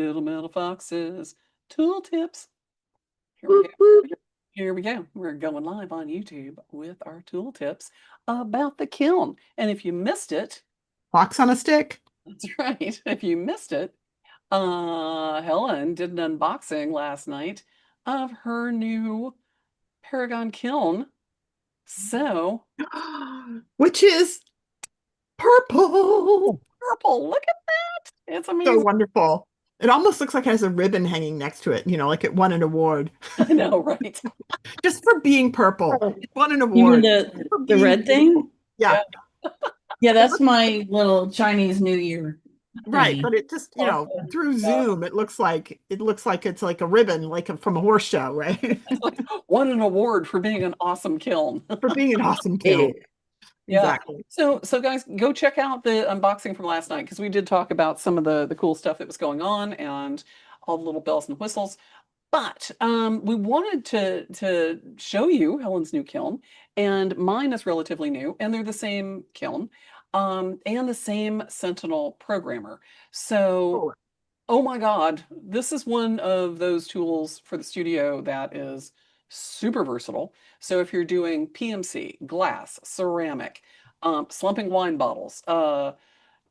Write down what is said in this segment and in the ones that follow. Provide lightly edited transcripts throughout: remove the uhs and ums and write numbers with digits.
little metal foxes. Tool tips. Here we Whoop, go. whoop. Here we go. We're going live on YouTube with our tool tips about the kiln. And if you missed it, Fox on a stick. that's right. If you missed it, Helen did an unboxing last night of her new Paragon kiln. So Which is purple. purple, look at that. It's So amazing. wonderful. It almost looks like it has a ribbon hanging next to it, like it won an award I know, right? just for being purple. Oh, It won an you mean award for the being red beautiful. thing? Yeah, Yeah. Yeah, it that's looks my little Chinese New Year right, thingy. but it just, Awesome. through Yeah. Zoom, it looks like it's like a ribbon, like from a horse show, right? It's like won an award for being an awesome kiln. For being an awesome kill. Big. Yeah. Exactly. So guys, go check out the unboxing from last night because we did talk about some of the cool stuff that was going on and all the little bells and whistles. But we wanted to show you Helen's new kiln, and mine is relatively new, and they're the same kiln, and the same Sentinel programmer. So, Oh, oh my God, this is one of those tools for the studio that is super versatile. So if you're doing PMC, glass, ceramic, slumping wine bottles,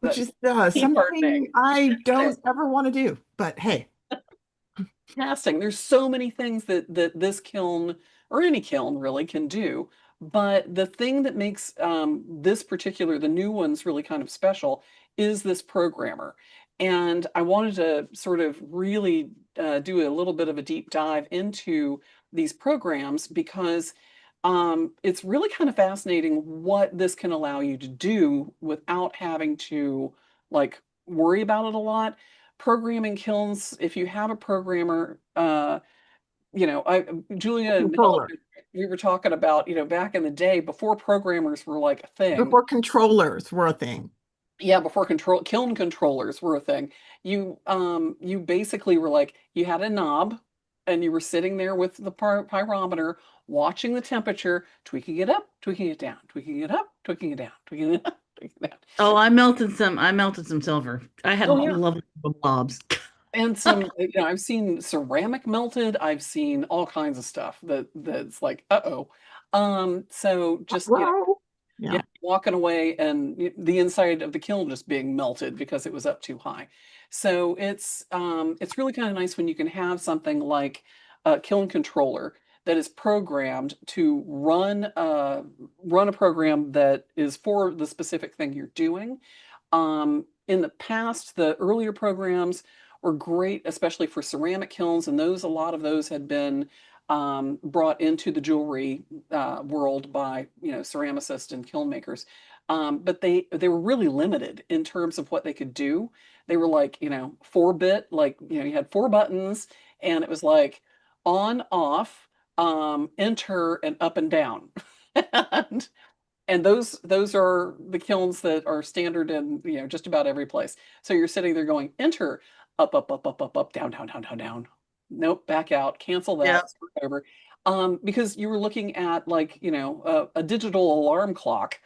which is tea something hardening, I don't ever want to do, but hey. casting. There's so many things that this kiln or any kiln really can do. But the thing that makes this particular, the new ones really kind of special is this programmer. And I wanted to sort of really do a little bit of a deep dive into these programs because it's really kind of fascinating what this can allow you to do without having to like worry about it a lot. Programming kilns, if you have a programmer, Julia and Helen, Controller. we were talking about, back in the day before programmers were like a thing. Before controllers were a thing. Yeah, before kiln controllers were a thing. You basically were like you had a knob and you were sitting there with the pyrometer watching the temperature, tweaking it up, tweaking it down, tweaking it up, tweaking it down, tweaking it up, tweaking it down. Oh, I melted some silver. I had Oh yeah. lovely blobs. And some, I've seen ceramic melted. I've seen all kinds of stuff that's like, uh-oh. So just, Wow. yeah, Yeah. walking away and the inside of the kiln just being melted because it was up too high. So it's really kind of nice when you can have something like a kiln controller that is programmed to run a program that is for the specific thing you're doing. In the past, the earlier programs were great, especially for ceramic kilns, and a lot of those had been brought into the jewelry world by ceramicists and kiln makers. But they were really limited in terms of what they could do. They were like 4-bit, like you had 4 buttons, and it was like on, off, enter, and up and down. and and those are the kilns that are standard in just about every place. So you're sitting there going enter, up, up, up, up, up, up, down, down, down, down, down. Nope, back out, cancel Yeah. that, start over. Because you were looking at like a digital alarm clock,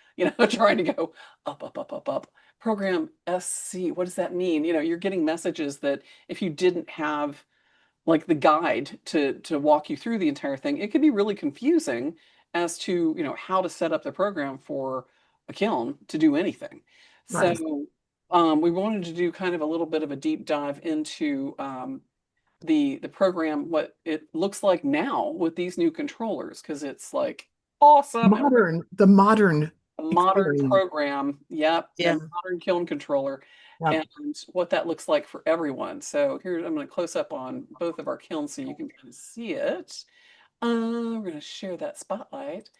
trying to go up, up, up, up, up. Program SC, what does that mean? You're getting messages that if you didn't have like the guide to walk you through the entire thing, it could be really confusing as to how to set up the program for a kiln to do anything. Right. So we wanted to do kind of a little bit of a deep dive into the program, what it looks like now with these new controllers, because it's like awesome. And The modern a modern experience. program. Yep, the Yeah. modern kiln controller Yep. and what that looks like for everyone. So here I'm going to close up on both of our kilns so you can kind of see it. We're going to share that spotlight.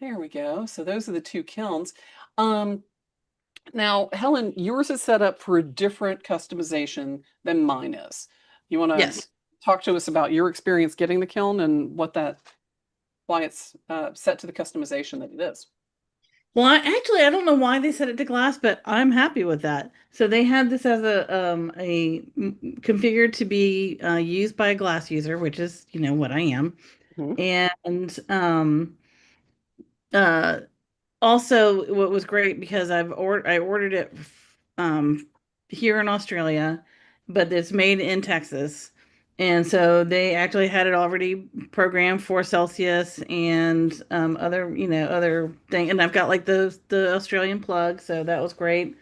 There we go. So those are the two kilns. Um, Now, Helen, yours is set up for a different customization than mine is. You want to Yes. talk to us about your experience getting the kiln and why it's set to the customization that it is? Well, I don't know why they set it to glass, but I'm happy with that. So they had this as configured to be used by a glass user, which is what I am, Mhm. and uh, also what was great because I ordered it um, here in Australia, but it's made in Texas. And so they actually had it already programmed for Celsius and other, other thing. And I've got like the Australian plug, so that was great.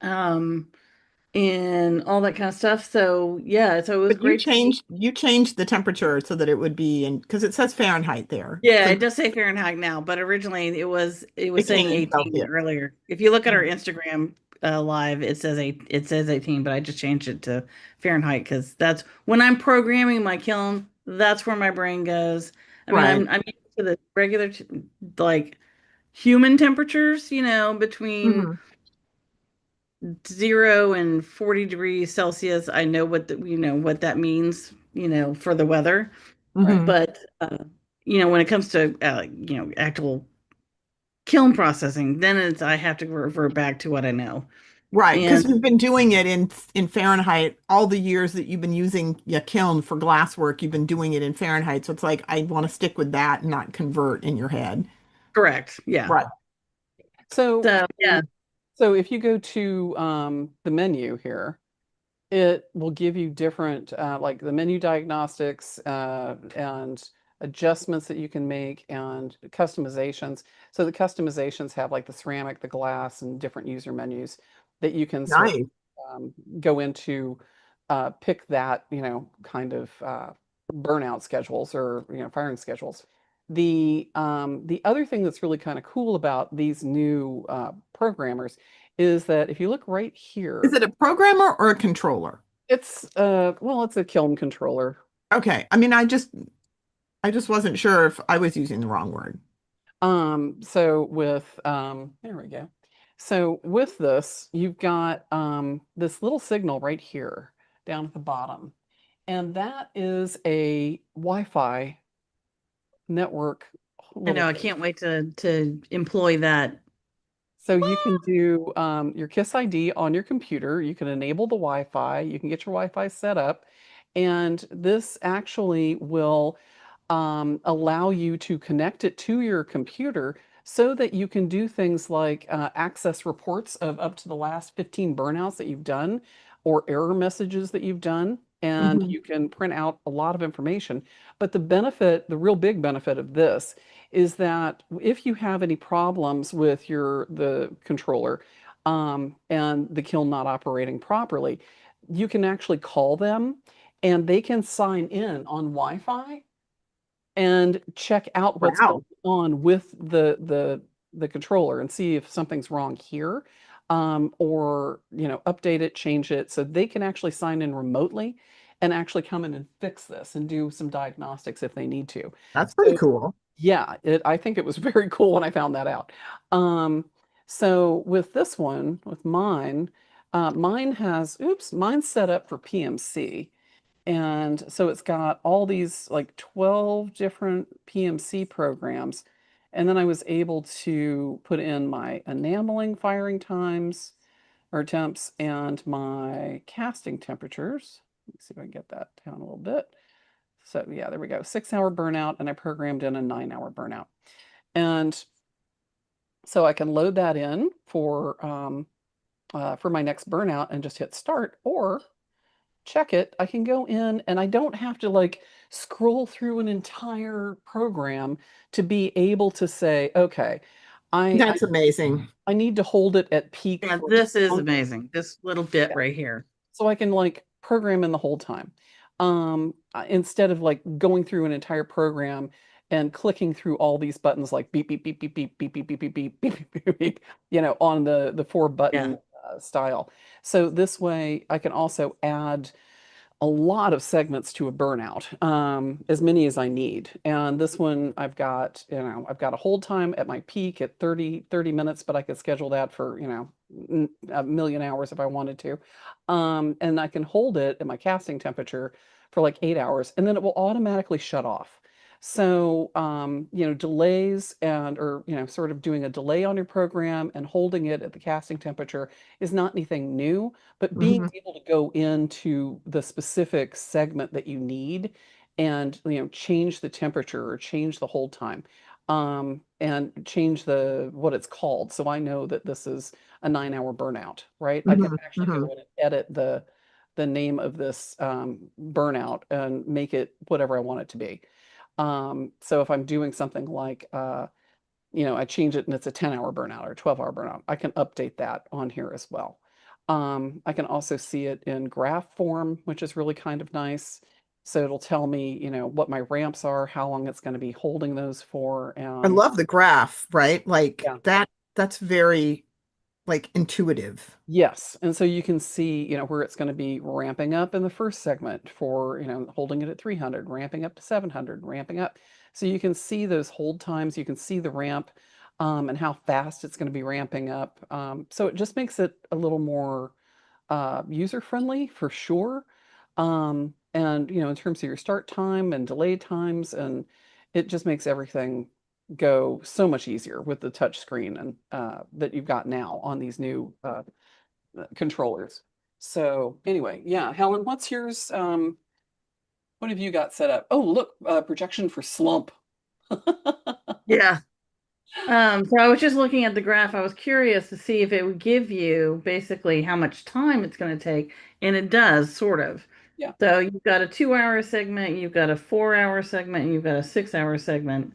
Um, and all that kind of stuff. So yeah, so it was But you great to see. changed the temperature so that it would be in, because it says Fahrenheit there. Yeah, So it does say Fahrenheit now, but originally it was it saying came in 18 Celsius. earlier. If you look at our Mhm. Instagram live, it says 18, but I just changed it to Fahrenheit because that's when I'm programming my kiln, that's where my brain goes. I mean, Right. I'm used to the regular like human temperatures, between Hmm. 0 and 40 degrees Celsius. I know what that means, for the weather. Right. Hmm. But when it comes to actual kiln processing, then I have to revert back to what I know. Right, because And you've been doing it in Fahrenheit all the years that you've been using your kiln for glasswork. You've been doing it in Fahrenheit, so it's like I want to stick with that and not convert in your head. correct, yeah. Right. So, So yeah, so if you go to the menu here, it will give you different, like the menu diagnostics and adjustments that you can make and customizations. So the customizations have like the ceramic, the glass, and different user menus that you can sort Nice. of go into, pick that, kind of burnout schedules or, firing schedules. The other thing that's really kind of cool about these new programmers is that if you look right Is here, it a programmer or a controller? it's a kiln controller. Okay. I mean, I just wasn't sure if I was using the wrong word. So with there we go. So with this, you've got this little signal right here down at the bottom, and that is a Wi-Fi network I little know I thing. can't wait to employ that. So you can do your KISS ID on your computer. You can enable the Wi-Fi. You can get your Wi-Fi set up, and this actually will allow you to connect it to your computer so that you can do things like access reports of up to the last 15 burnouts that you've done or error messages that you've done. And Hmm. you can print out a lot of information. But the benefit, the real big benefit of this is that if you have any problems with the controller and the kiln not operating properly, you can actually call them and they can sign in on Wi-Fi and check out what's going Wow. on with the controller and see if something's wrong here, or update it, change it, so they can actually sign in remotely and actually come in and fix this and do some diagnostics if they need to. That's pretty So cool. yeah, I think it was very cool when I found that out. Um, so with this one, with mine, mine's set up for PMC. And so it's got all these like 12 different PMC programs. And then I was able to put in my enameling firing times or temps and my casting temperatures. Let me see if I can get that down a little bit. So yeah, there we go. 6 hour burnout, and I programmed in a 9 hour burnout. And so I can load that in for my next burnout and just hit start, or check it. I can go in and I don't have to like scroll through an entire program to be able to say, okay, I I, That's amazing. I need to hold it at peak Yeah, for this is long. amazing. This little bit right here. So I can like program in the whole time. Instead of like going through an entire program and clicking through all these buttons like beep beep beep beep beep beep beep beep beep beep beep beep beep, beep, on the four Yeah. button style. So this way I can also add a lot of segments to a burnout, as many as I need. And this one, I've got a hold time at my peak at 30 minutes, but I could schedule that for, a million hours if I wanted to. And I can hold it at my casting temperature for like 8 hours, and then it will automatically shut off. So, delays or, sort of doing a delay on your program and holding it at the casting temperature is not anything new, but being Hmm. able to go into the specific segment that you need and change the temperature or change the hold time, and change the what it's called, so I know that this is a 9 hour burnout, right? I can Hmm. actually Hmm. go in and edit the name of this burnout and make it whatever I want it to be. So if I'm doing something like, I change it and it's a 10-hour burnout or 12-hour burnout, I can update that on here as well. I can also see it in graph form, which is really kind of nice. So it'll tell me, what my ramps are, how long it's going to be holding those for. I And love the graph, right? Like yeah, that's very like intuitive. yes. And so you can see, where it's going to be ramping up in the first segment for, holding it at 300, ramping up to 700, ramping up. So you can see those hold times, you can see the ramp, and how fast it's going to be ramping up. So it just makes it a little more user friendly for sure. And in terms of your start time and delay times, and it just makes everything go so much easier with the touch screen and that you've got now on these new controllers. So anyway, yeah, Helen, what's yours? What have you got set up? Oh, look, projection for slump. Yeah. So I was just looking at the graph. I was curious to see if it would give you basically how much time it's going to take, and it does sort of. Yeah. So you've got a 2-hour segment, you've got a 4-hour segment, and you've got a 6-hour segment.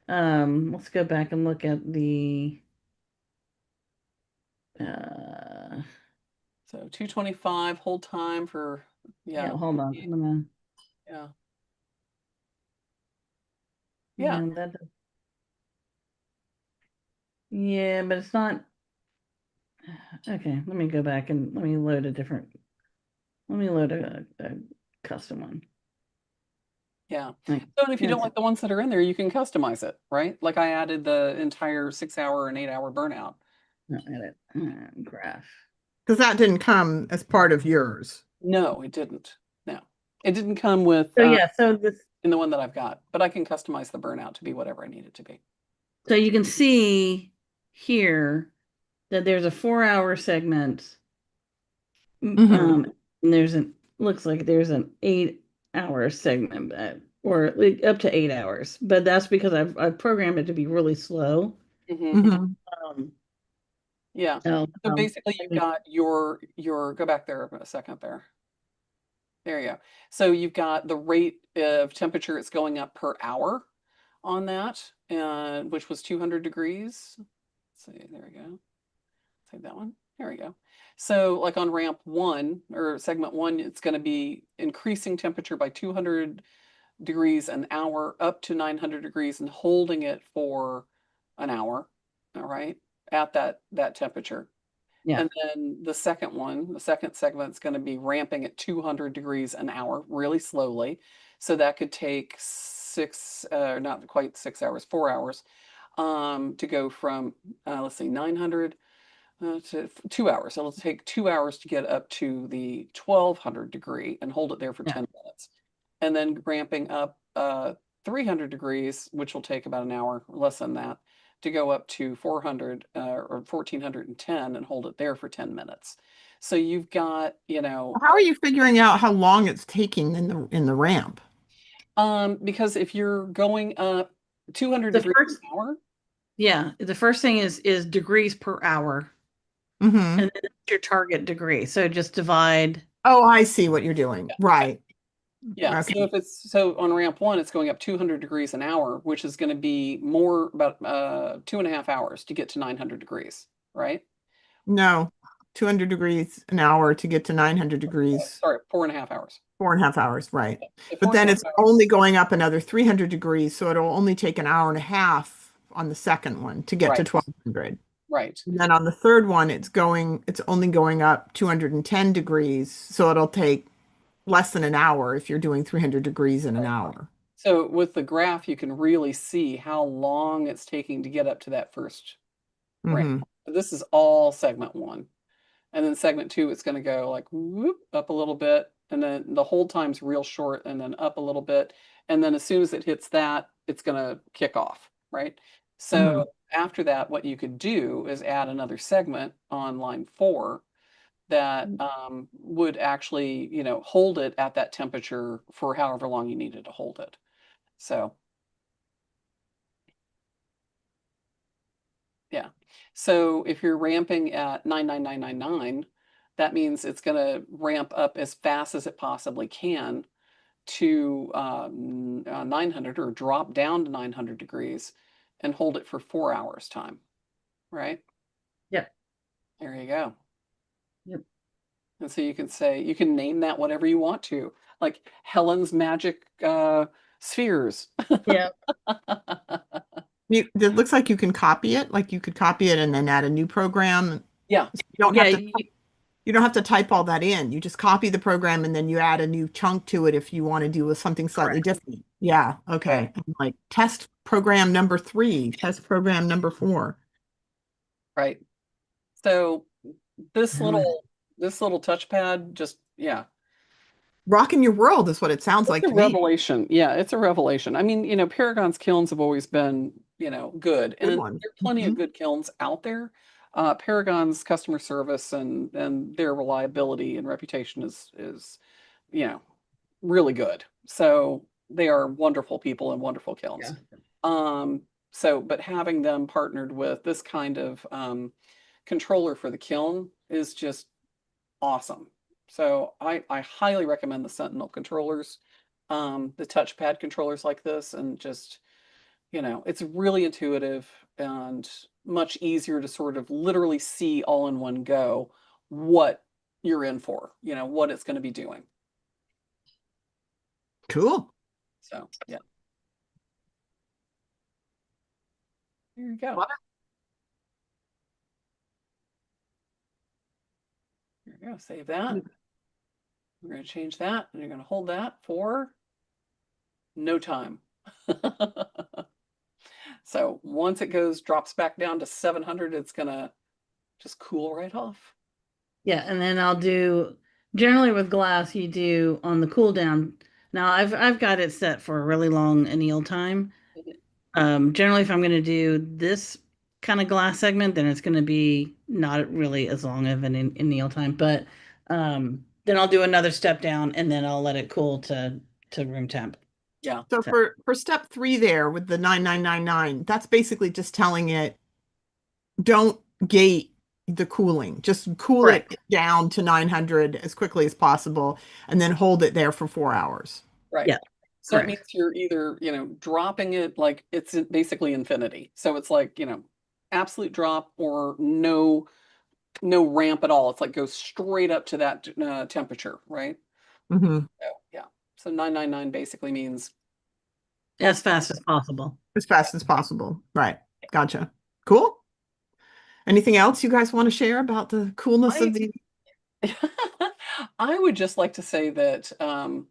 Let's go back and look at the uh So 225 hold time for, yeah, yeah, hold on. I'm gonna yeah, yeah, yeah, yeah, but it's not okay. Let me go back and let me load a custom one. yeah. Like, So and if you don't it's like the ones that are in there, you can customize it, right? Like I added the entire 6-hour and 8-hour burnout. not edit graph. Because that didn't come as part of yours. No, it didn't. No, it didn't come with So yeah, so this in the one that I've got, but I can customize the burnout to be whatever I need it to be. so you can see here that there's a 4-hour segment. Hmm. And there's an looks like there's an 8-hour segment, or like up to 8 hours. But that's because I've programmed it to be really slow. Hmm. Hmm. Um, Yeah. oh, So basically, you've let got your go back there a second there. There you go. So you've got the rate of temperature it's going up per hour on that, and which was 200 degrees. Let's see, there we go. Save that one. There we go. So like on ramp one or segment one, it's going to be increasing temperature by 200 degrees an hour up to 900 degrees and holding it for an hour. All right. At that temperature. yeah, And then the second one, the second segment is going to be ramping at 200 degrees an hour really slowly. So that could take not quite 6 hours, 4 hours, to go from, let's see, 900 to 2 hours. So it'll take 2 hours to get up to the 1200 degree and hold it there for yeah. 10 minutes. And then ramping up 300 degrees, which will take about an hour, less than that, to go up to 400 or 1410 and hold it there for 10 minutes. So you've got, How are you figuring out how long it's taking in the ramp? because if you're going up 200 The degrees first, an hour, yeah, the first thing is degrees per hour, Hmm. and then it's your target degree. So just divide. Oh, I see what you're doing. Right. yeah, Okay. so if it's so on ramp one, it's going up 200 degrees an hour, which is going to be more about 2.5 hours to get to 900 degrees, right? No, 200 degrees an hour to get to 900 degrees, Sorry, 4.5 hours. 4.5 hours, right. So But four and a then half it's hours. only going up another 300 degrees, so it'll only take an hour and a half on the second one to get to Right, 1200. right, And then on the third one, it's only going up 210 degrees, so it'll take less than an hour if you're doing 300 degrees in an right. hour. So with the graph, you can really see how long it's taking to get up to that first ramp. Hmm. This is all segment one. And then segment two, it's going to go like whoop up a little bit. And then the hold time's real short and then up a little bit. And then as soon as it hits that, it's going to kick off, right? Hmm. So after that, what you could do is add another segment on line four that would actually, hold it at that temperature for however long you needed to hold it. So, yeah. So if you're ramping at 99999, that means it's going to ramp up as fast as it possibly can to 900 or drop down to 900 degrees and hold it for 4 hours time, right? Yep. There you go. Yep. And so you can say, you can name that whatever you want to, like Helen's magic spheres. Yeah. It looks like you can copy it. Like you could copy it and then add a new program. Yeah. You don't Yeah. have to. You don't have to type all that in. You just copy the program and then you add a new chunk to it if you want to do something slightly different. Yeah. Okay. And like test program number 3, test program number 4. Right. So this Oh, little touchpad just, yeah. Rocking your world is what it sounds It's like a to me. revelation. Yeah, it's a revelation. I mean, Paragon's kilns have always been, good. Good And one. there are plenty of good kilns out there. Paragon's customer service and their reliability and reputation is, you know, really good. So they are wonderful people and wonderful kilns. yeah. But having them partnered with this kind of controller for the kiln is just awesome. So I highly recommend the Sentinel controllers, the touchpad controllers like this, and just, it's really intuitive and much easier to sort of literally see all in one go what you're in for, what it's going to be doing. Cool. So, yeah. There you go. What? There you go. Save that. We're going to change that, and you're going to hold that for no time. So once it drops back down to 700, it's going to just cool right off. Yeah, and then I'll do generally with glass you do on the cool down. Now I've got it set for a really long anneal time. Generally if I'm going to do this kind of glass segment, then it's going to be not really as long of an anneal time, but then I'll do another step down and then I'll let it cool to room temp. Yeah. So for step 3 there with the 9999, that's basically just telling it don't gate the cooling. Just cool it down to 900 as quickly as possible and then hold it there for 4 hours. Right. Yeah. So that means you're either, dropping it like it's basically infinity. So it's like, absolute drop or no ramp at all. It's like goes straight up to that temperature, right? Mm-hmm. So, yeah. So 999 basically means As fast as possible. As fast as possible. Right. Gotcha. Cool. Anything else you guys want to share about the coolness of the? I would just like to say that, and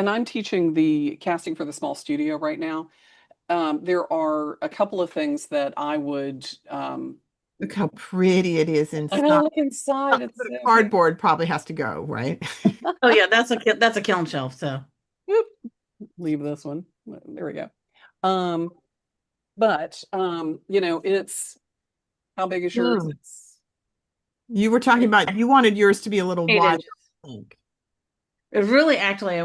I'm teaching the casting for the small studio right now. There are a couple of things that I would, Look how pretty it is I inside. know, look inside. It's The cardboard probably has to go, right? Oh yeah, that's a kiln shelf, so. Whoop, leave this one. There we go. But it's how big is yours? You were talking about you wanted yours to be a little 8 wider, inches. I think. It really actually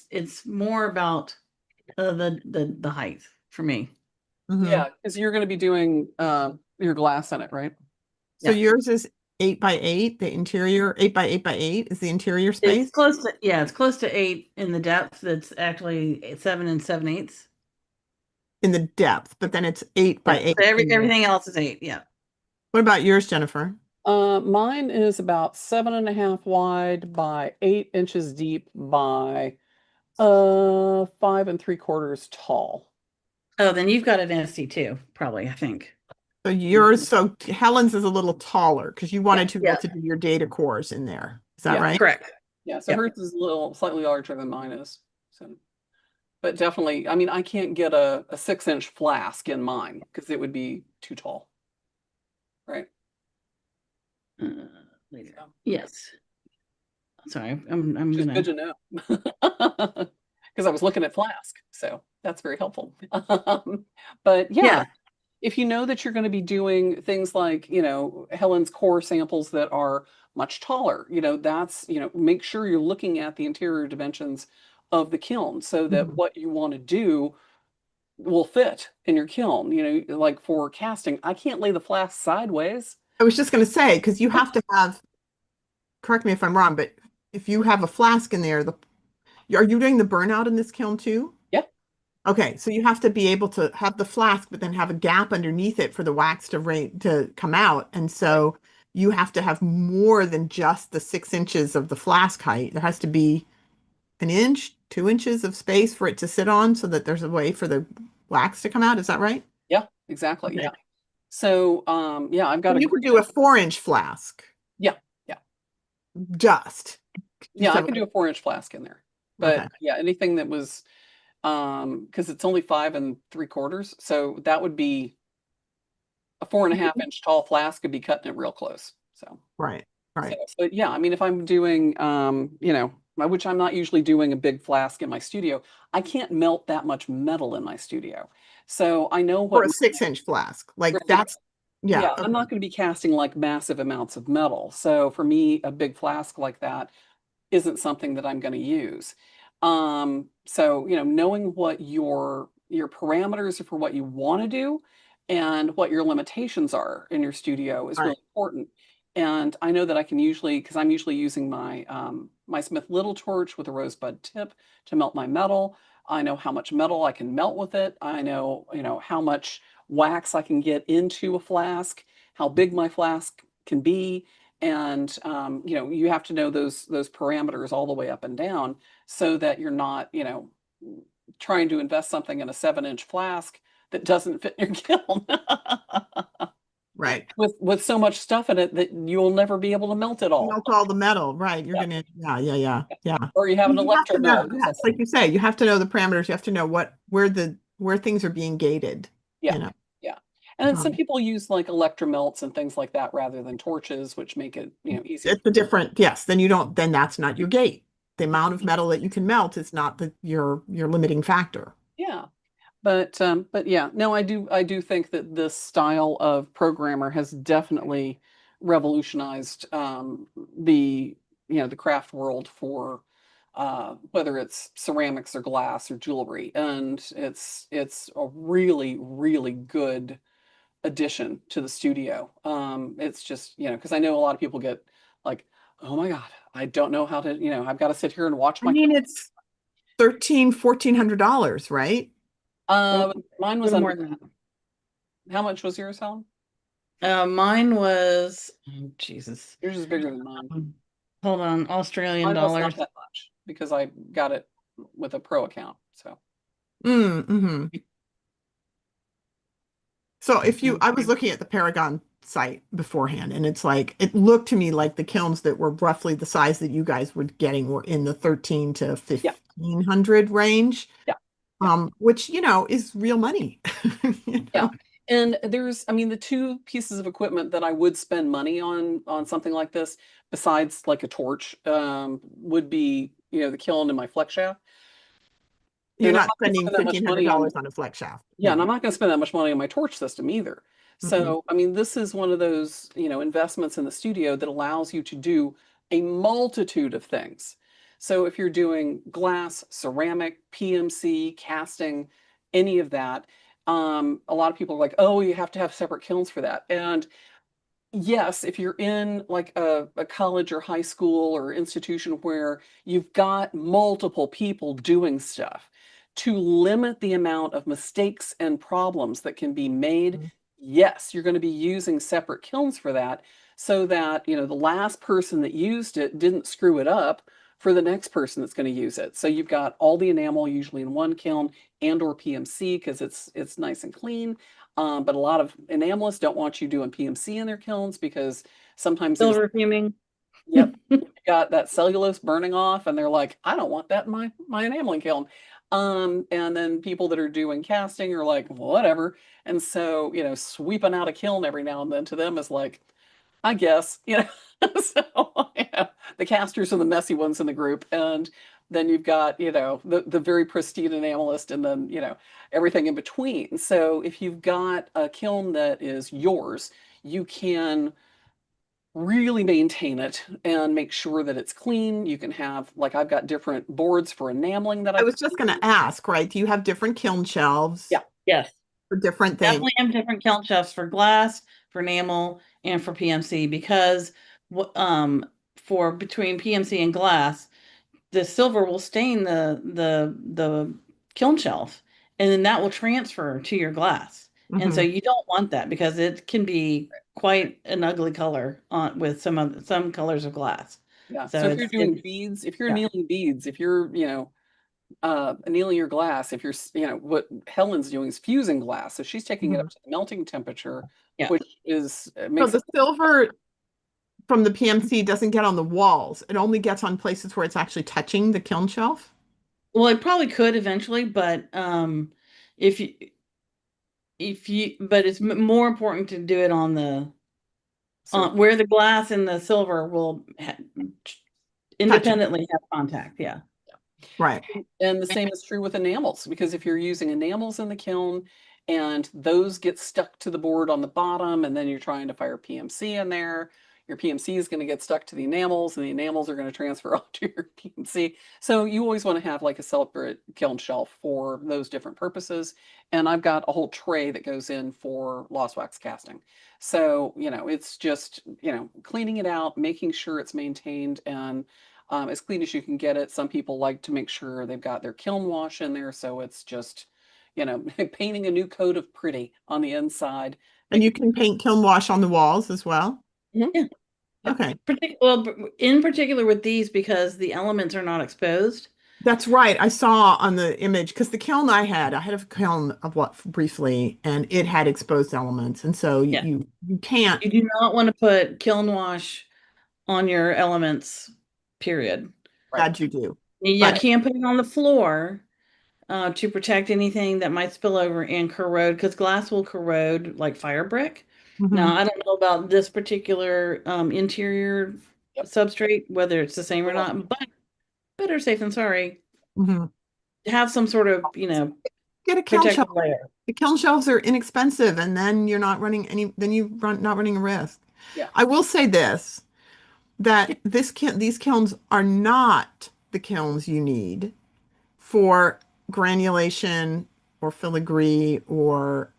it's more about the height for me. Yeah, because you're going to be doing your glass in it, right? So yours is 8x8, the interior 8x8x8 is the interior space. It's close to it's close to 8 in the depth. It's actually 7 7/8 in the depth, but then it's 8x8. So everything else is 8. Yeah. What about yours, Jennifer? Mine is about 7.5 wide by 8 inches deep by 5 3/4 tall. Oh, then you've got an SC2, probably, I think. So yours, so Helen's is a little taller because you wanted to be Yeah. able to do your data cores in there. Is that Yeah, right? Correct. Yeah, so hers is slightly larger than mine is. So, but definitely, I mean, I can't get a 6-inch flask in mine because it would be too tall. Right. Yes. Sorry, I'm Just gonna. good to know. Because I was looking at flask, so that's very helpful. But yeah, if you know that you're going to be doing things like, Helen's core samples that are much taller, that's, make sure you're looking at the interior dimensions of the kiln so that what you want to do will fit in your kiln. Like for casting, I can't lay the flask sideways. I was just going to say, because you have to have, correct me if I'm wrong, but if you have a flask in there, are you doing the burnout in this kiln too? Yeah. Okay, so you have to be able to have the flask, but then have a gap underneath it for the wax to come out. And so you have to have more than just the 6 inches of the flask height. There has to be an inch, 2 inches of space for it to sit on so that there's a way for the wax to come out. Is that right? Yeah, exactly. Okay. Yeah. So, yeah, I've got So a you could do a 4 inch flask, yeah, yeah, just. yeah. I can do a 4-inch flask in there, but Okay. yeah, anything that was, because it's only 5 3/4, so that would be a 4.5-inch tall flask could be cutting it real close. So, Right. so, Right. but yeah, I mean, if I'm doing, which I'm not usually doing a big flask in my studio, I can't melt that much metal in my studio. So I know For what, a 6 inch flask. Like right, that's, yeah. yeah, I'm Okay. not going to be casting like massive amounts of metal. So for me, a big flask like that isn't something that I'm going to use. So, knowing what your parameters are for what you want to do and what your limitations are in your studio is All really right. important. And I know that I can usually, because I'm usually using my Smith Little torch with a rosebud tip to melt my metal. I know how much metal I can melt with it. I know, how much wax I can get into a flask, how big my flask can be, and you have to know those parameters all the way up and down so that you're not trying to invest something in a 7-inch flask that doesn't fit in your kiln Right. with so much stuff in it that you'll never be able to melt it all. Melt all the metal. Right. You're Yeah. gonna, yeah. Or you have an You have to know, electromelt or yes, something. like you say, you have to know the parameters. You have to know where things are being gated, Yeah, you know. yeah. And then some Um, people use like electromelts and things like that rather than torches, which make it easier. it's a different, yes, then that's not your gate. The amount of metal that you can melt is not your limiting factor. Yeah. But yeah, no, I do think that this style of programmer has definitely revolutionized the craft world for whether it's ceramics or glass or jewelry, and it's a really really good addition to the studio. It's just because I know a lot of people get like, oh my God, I don't know how to I've got to sit here and watch I my. mean, it's $1,400, right? A Mine was little under more than that. How much was yours, Helen? that. Mine was, oh, Jesus. Yours is bigger than mine. Hold on, Australian Mine was not dollars. that much because I got it with a pro account. So Mm-hmm. So I was looking at the Paragon site beforehand, and it's like, it looked to me like the kilns that were roughly the size that you guys were getting were in the 13 to yeah, 1500 range, yeah, yeah, which, is real money. You yeah. know? And I mean, the two pieces of equipment that I would spend money on something like this, besides like a torch, would be the kiln and my flex shaft. You're And I'm not not going to spending spend that much money $1,500 on. on a flex shaft, Yeah, and I'm maybe. not going to spend that much money on my torch system either. Mm-mm. So, I mean, this is one of those, investments in the studio that allows you to do a multitude of things. So, if you're doing glass, ceramic, PMC, casting, any of that, a lot of people are like, oh, you have to have separate kilns for that. And yes, if you're in like a college or high school or institution where you've got multiple people doing stuff, to limit the amount of mistakes and problems that can be made, yes, you're going to be using separate kilns for that so that, the last person that used it didn't screw it up for the next person that's going to use it. So you've got all the enamel usually in one kiln and or PMC because it's nice and clean. But a lot of enamelists don't want you doing PMC in their kilns because sometimes there's, Silver fuming. yep, got that cellulose burning off, and they're like, I don't want that in my enameling kiln. And then people that are doing casting are like, whatever. And so, sweeping out a kiln every now and then to them is like, I guess, So, the casters are the messy ones in the group, and then you've got, the very pristine enamelist, and then, everything in between. So if you've got a kiln that is yours, you can really maintain it and make sure that it's clean. You can have, like, I've got different boards for enameling that I I was put just going in. to ask, right? Do you have different kiln shelves Yeah. Yes. for different things? Definitely have different kiln shelves for glass, for enamel, and for PMC because for between PMC and glass, the silver will stain the kiln shelf, and then that will transfer to your glass. And so Mhm. you don't want that because it can be quite an ugly color on with some colors of glass. Yeah. So So if you're doing it's beads, if you're yeah. annealing beads, if you're, annealing your glass, if you're, what Helen's doing is fusing glass. So she's taking it up Mhm. to the melting temperature, Yeah. which is So makes the it silver from the PMC doesn't get on the walls. It only gets on places where it's actually touching the kiln shelf. Well, it probably could eventually, but if you but it's more important to do it on the so where the glass and the silver will Touching. independently have contact. Yeah. Right. And the same is true with enamels, because if you're using enamels in the kiln and those get stuck to the board on the bottom, and then you're trying to fire PMC in there, your PMC is going to get stuck to the enamels, and the enamels are going to transfer onto your PMC. So you always want to have like a separate kiln shelf for those different purposes. And I've got a whole tray that goes in for lost wax casting. So, it's just, cleaning it out, making sure it's maintained and as clean as you can get it. Some people like to make sure they've got their kiln wash in there, so it's just, painting a new coat of pretty on the inside. And Make you can paint kiln wash on the walls as well. Mhm. Yeah. Yep. Okay. Well, in particular with these because the elements are not exposed. That's right. I saw on the image because the kiln I had a kiln of what briefly, and it had exposed elements, and so Yeah. you can't. You do not want to put kiln wash on your elements, period. right. Glad you do. You But can't put it on the floor to protect anything that might spill over and corrode because glass will corrode like fire brick. Now, mhm, I don't know about this particular interior Yep. substrate, whether it's the same or Well, not, but better safe than sorry. mhm. Have some sort of, Get a kiln shelf. protective layer. The kiln shelves are inexpensive, and then you're not running any. Then you run not running a risk. yeah. I will say this, that these kilns are not the kilns you need for granulation or filigree or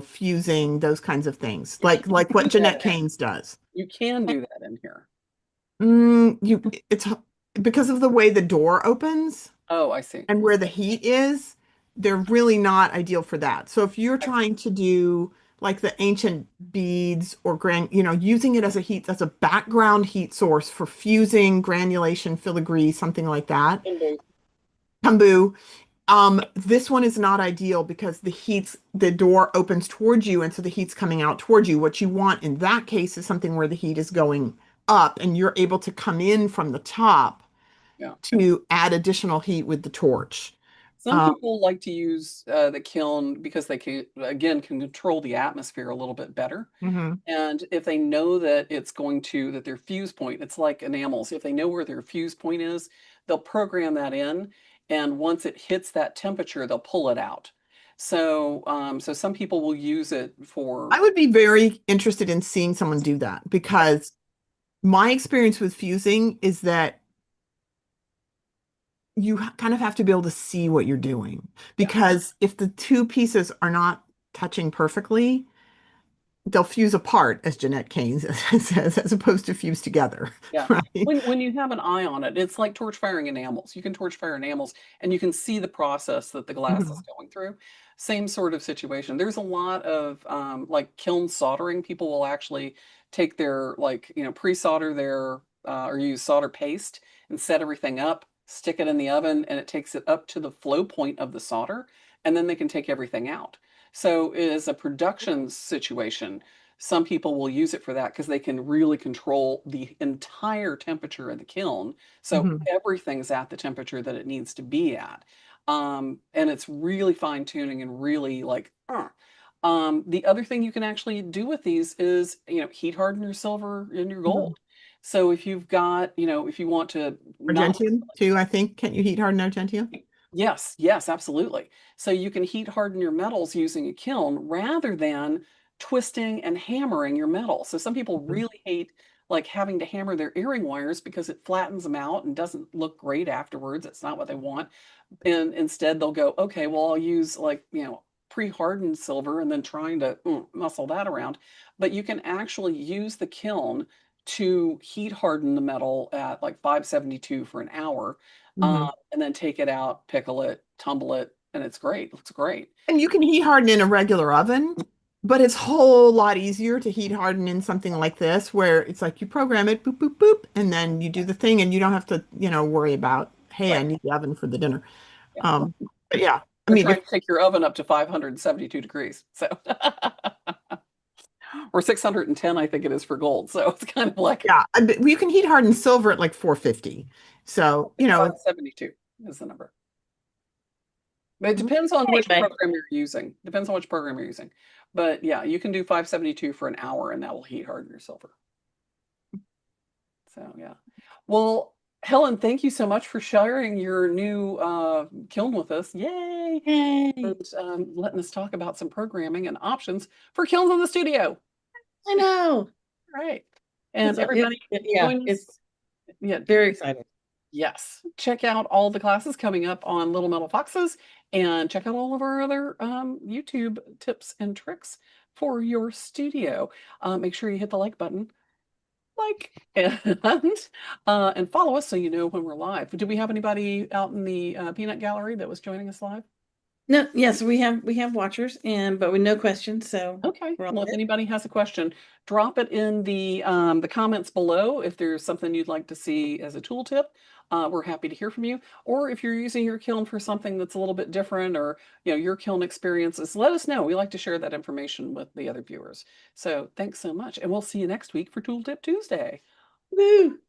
fusing those kinds of things. You Like can what do Jeanette that. Keynes does. You can do that in here. It's because of the way the door opens Oh, I see. and where the heat is, they're really not ideal for that. So if you're I see. trying to do like the ancient beads or using it as a background heat source for fusing, granulation, filigree, something like that, Can do. Kambu. This one is not ideal because the door opens towards you, and so the heat's coming out towards you. What you want in that case is something where the heat is going up, and you're able to come in from the top Yeah. to add additional heat with the torch. Some Um, people like to use the kiln because they can control the atmosphere a little bit better. mhm. And if they know that that their fuse point, it's like enamels. If they know where their fuse point is, they'll program that in. And once it hits that temperature, they'll pull it out. So some people will use it for, I would be very interested in seeing someone do that because my experience with fusing is that you kind of have to be able to see what you're doing yeah, because if the two pieces are not touching perfectly, they'll fuse apart, as Jeanette Keynes says, as opposed to fuse together, yeah. right? When you have an eye on it, it's like torch firing enamels. You can torch fire enamels and you can see the process that the glass is Mhm. going through. Same sort of situation. There's a lot of like kiln soldering. People will actually take their like, pre-solder their or use solder paste and set everything up, stick it in the oven, and it takes it up to the flow point of the solder, and then they can take everything out. So as a production situation, some people will use it for that because they can really control the entire temperature of the kiln. So Mhm. everything's at the temperature that it needs to be at. And it's really fine tuning and really like, the other thing you can actually do with these is, heat harden your silver and your Mhm. gold. So if you've got, if you want to not, Argentium too, I think. Can't you heat harden argentium? yes, yes, absolutely. So you can heat harden your metals using a kiln rather than twisting and hammering your metal. So some people Mhm. really hate like having to hammer their earring wires because it flattens them out and doesn't look great afterwards. It's not what they want. And instead they'll go, okay, well, I'll use like, pre-hardened silver and then trying to muscle that around, but you can actually use the kiln to heat harden the metal at like 572 for an hour, and then take it out, pickle it, tumble it, and it's great. It looks great. And you can heat harden in a regular oven, but it's a whole lot easier to heat harden in something like this, where it's like you program it, boop, boop, boop, and then you do the thing, and you don't have to, worry about, hey, I need the oven for the dinner. Yeah. But yeah, I Or mean, try to take your oven up to 572 degrees. So, or 610, I think it is for gold. So it's kind of like, yeah, you can heat harden silver at like 450. So, 572 is the number. But it depends on which Anyway. program you're using. Depends on which program you're using. But yeah, you can do 572 for an hour and that will heat harden your silver. So yeah. Well, Helen, thank you so much for sharing your new kiln with us. Yay! Yay. And letting us talk about some programming and options for kilns in the studio. I know. All right. And everybody, it's very exciting. Yes. Check out all the classes coming up on Little Metal Foxes and check out all of our other YouTube tips and tricks for your studio. Make sure you hit the like button, and follow us so you know when we're live. Do we have anybody out in the peanut gallery that was joining us live? No, yes, we have watchers, but with no questions. So okay. Well, if anybody has a question, drop it in the comments below. If there's something you'd like to see as a tooltip, we're happy to hear from you. Or if you're using your kiln for something that's a little bit different, or your kiln experiences, let us know. We like to share that information with the other viewers. So thanks so much, and we'll see you next week for Tooltip Tuesday. Woo!